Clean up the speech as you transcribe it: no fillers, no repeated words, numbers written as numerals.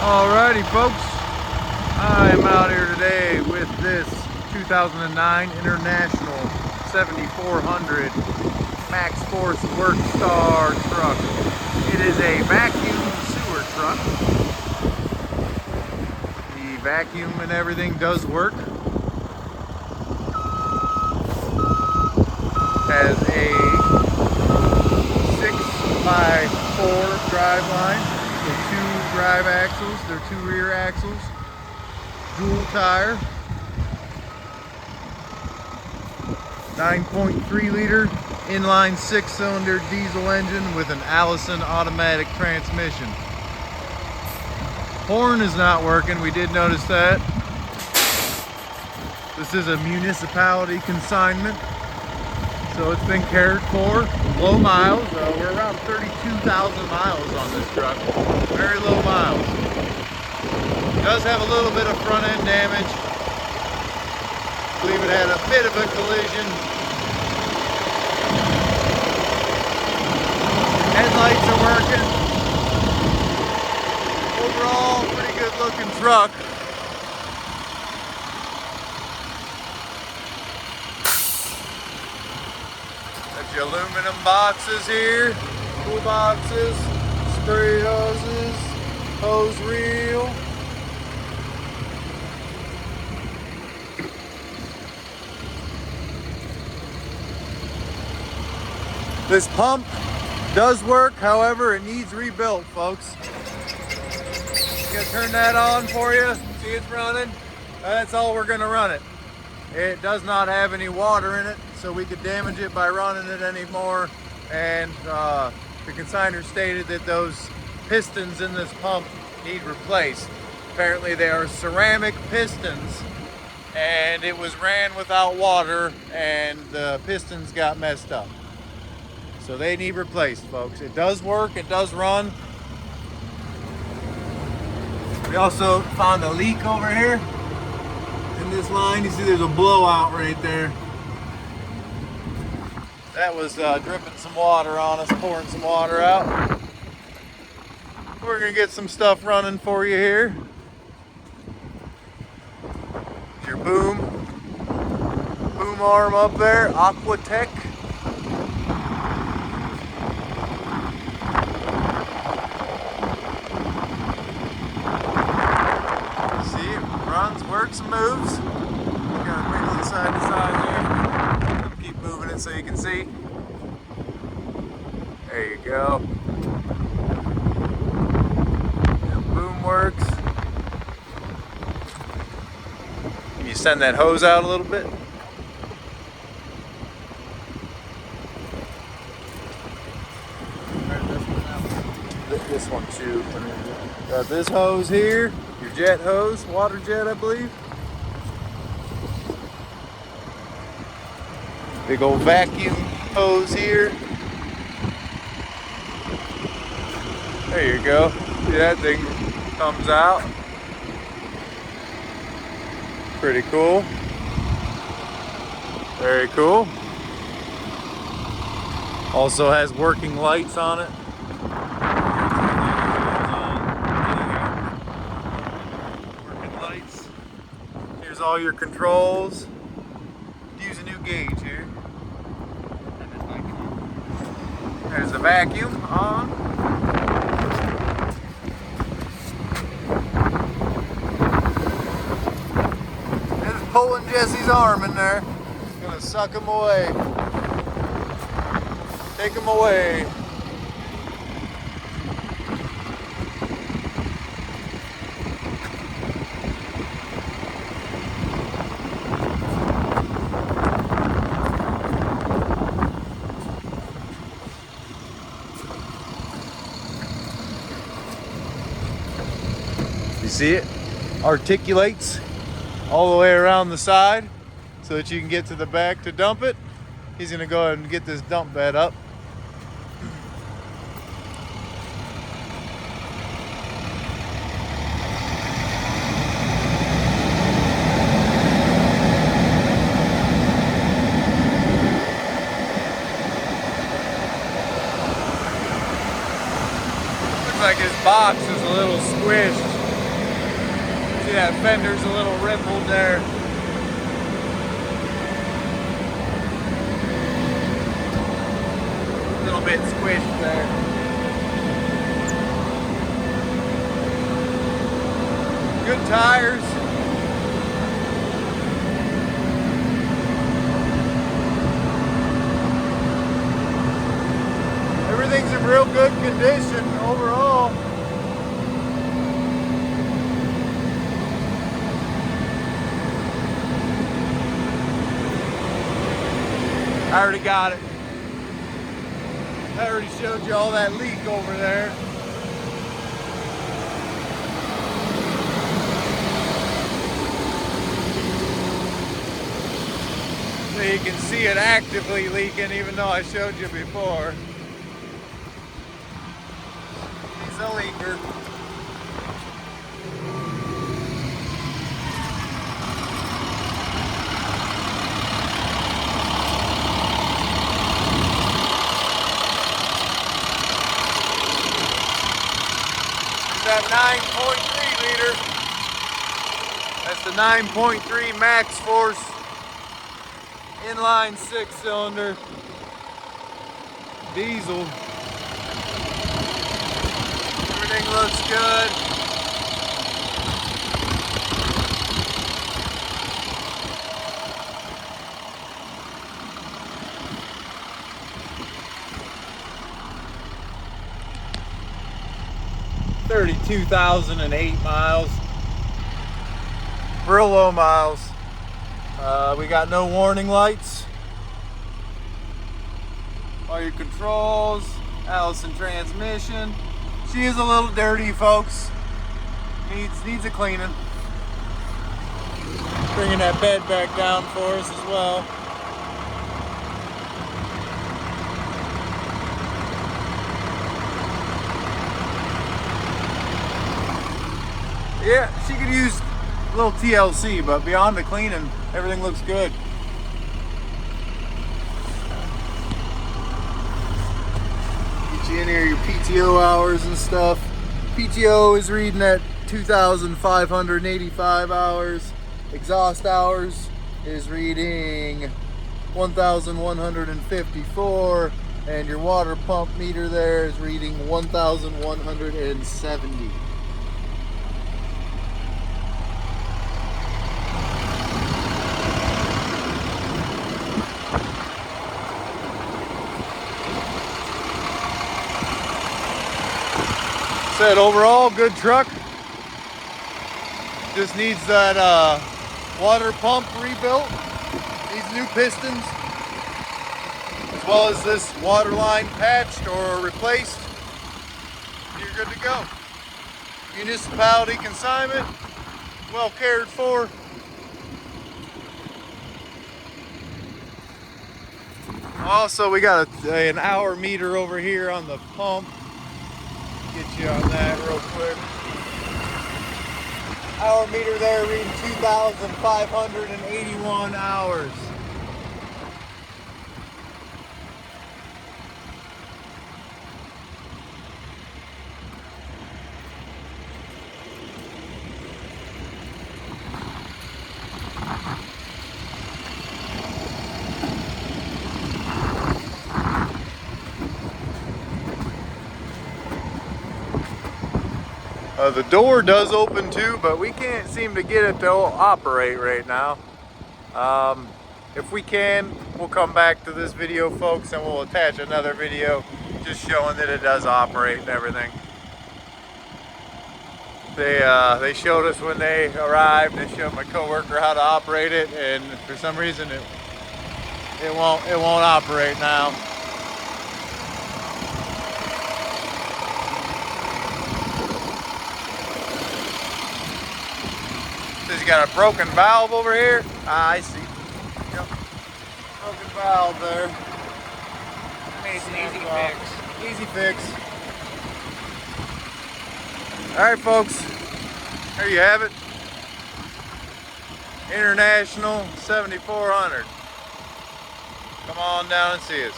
Alrighty folks, I am out here today with this 2009 International 7400 Max Force Workstar truck. It is a vacuum sewer truck. The vacuum and everything does work. Has a 6x4 drive line with 2 drive axles, there are 2 rear axles, dual tire, 9.3 liter inline 6-cylinder diesel engine with an Allison automatic transmission. Horn is not working, we did notice that. This is a municipality consignment, so it's been cared for. Low miles, we're around 32,000 miles on this truck. Very low miles. Does have a little bit of front end damage. I believe it had a bit of a collision. Headlights are working. Overall, pretty good looking truck. Got your aluminum boxes here, tool boxes, spray hoses, hose reel. This pump does work, however, it needs rebuilt, folks. I'm gonna turn that on for you, see it's running. That's all we're gonna run it. It does not have any water in it, so we could damage it by running it anymore. And the consignor stated that those pistons in this pump need replaced. Apparently they are ceramic pistons, and it was ran without water, and the pistons got messed up. So they need replaced, folks. It does work, it does run. We also found a leak over here in this line. You see there's a blowout right there. That was dripping some water on us, pouring some water out. We're gonna get some stuff running for you here. Your boom arm up there, Aquatech. Runs, works, and moves. You gotta wiggle it side to side there. Keep moving it so you can see. There you go. And boom works. Can you send that hose out a little bit? This one too. Got this hose here. Your jet hose, water jet, I believe. Big old vacuum hose here. There you go. See, that thing comes out. Pretty cool. Very cool. Also has working lights on it. All your controls. Use a new gauge here. There's the vacuum on. It's pulling Jesse's arm in there. It's gonna suck him away. Take him away. See it? Articulates all the way around the side so that you can get to the back to dump it. He's gonna go ahead and get this dump bed up. Looks like his box is a little squished. See that fender's a little rippled there. A little bit squished there. Good tires. Everything's in real good condition overall. I already got it. I already showed you all that leak over there. So you can see it actively leaking even though I showed you before. He's a leaker. That 9.3 liter. That's the 9.3 max force inline 6-cylinder diesel. Everything looks good. $32,008 miles. Real low miles. We got no warning lights. All your controls. Allison transmission. She is a little dirty, folks. Needs a cleaning. Bringing that bed back down for us as well. Yeah, she could use a little TLC, but beyond the cleaning, everything looks good. Get you in here your PTO hours and stuff. PTO is reading at 2,585 hours. Exhaust hours is reading 1,154, and your water pump meter there is reading 1,170. Said overall, good truck. Just needs that water pump rebuilt. Needs new pistons, as well as this water line patched or replaced. You're good to go. Municipality consignment, well cared for. Also, we got an hour meter over here on the pump. Get you on that real quick. Hour meter there reading 2,581 hours. The door does open too, but we can't seem to get it to operate right now. If we can, we'll come back to this video, folks, and we'll attach another video just showing that it does operate and everything. They showed us when they arrived. They showed my coworker how to operate it, and for some reason it won't operate now. You got a broken valve over here. Ah, I see. Yep. Broken valve there. It's an easy fix. Easy fix. All right, folks. There you have it. International 7400. Come on down and see us.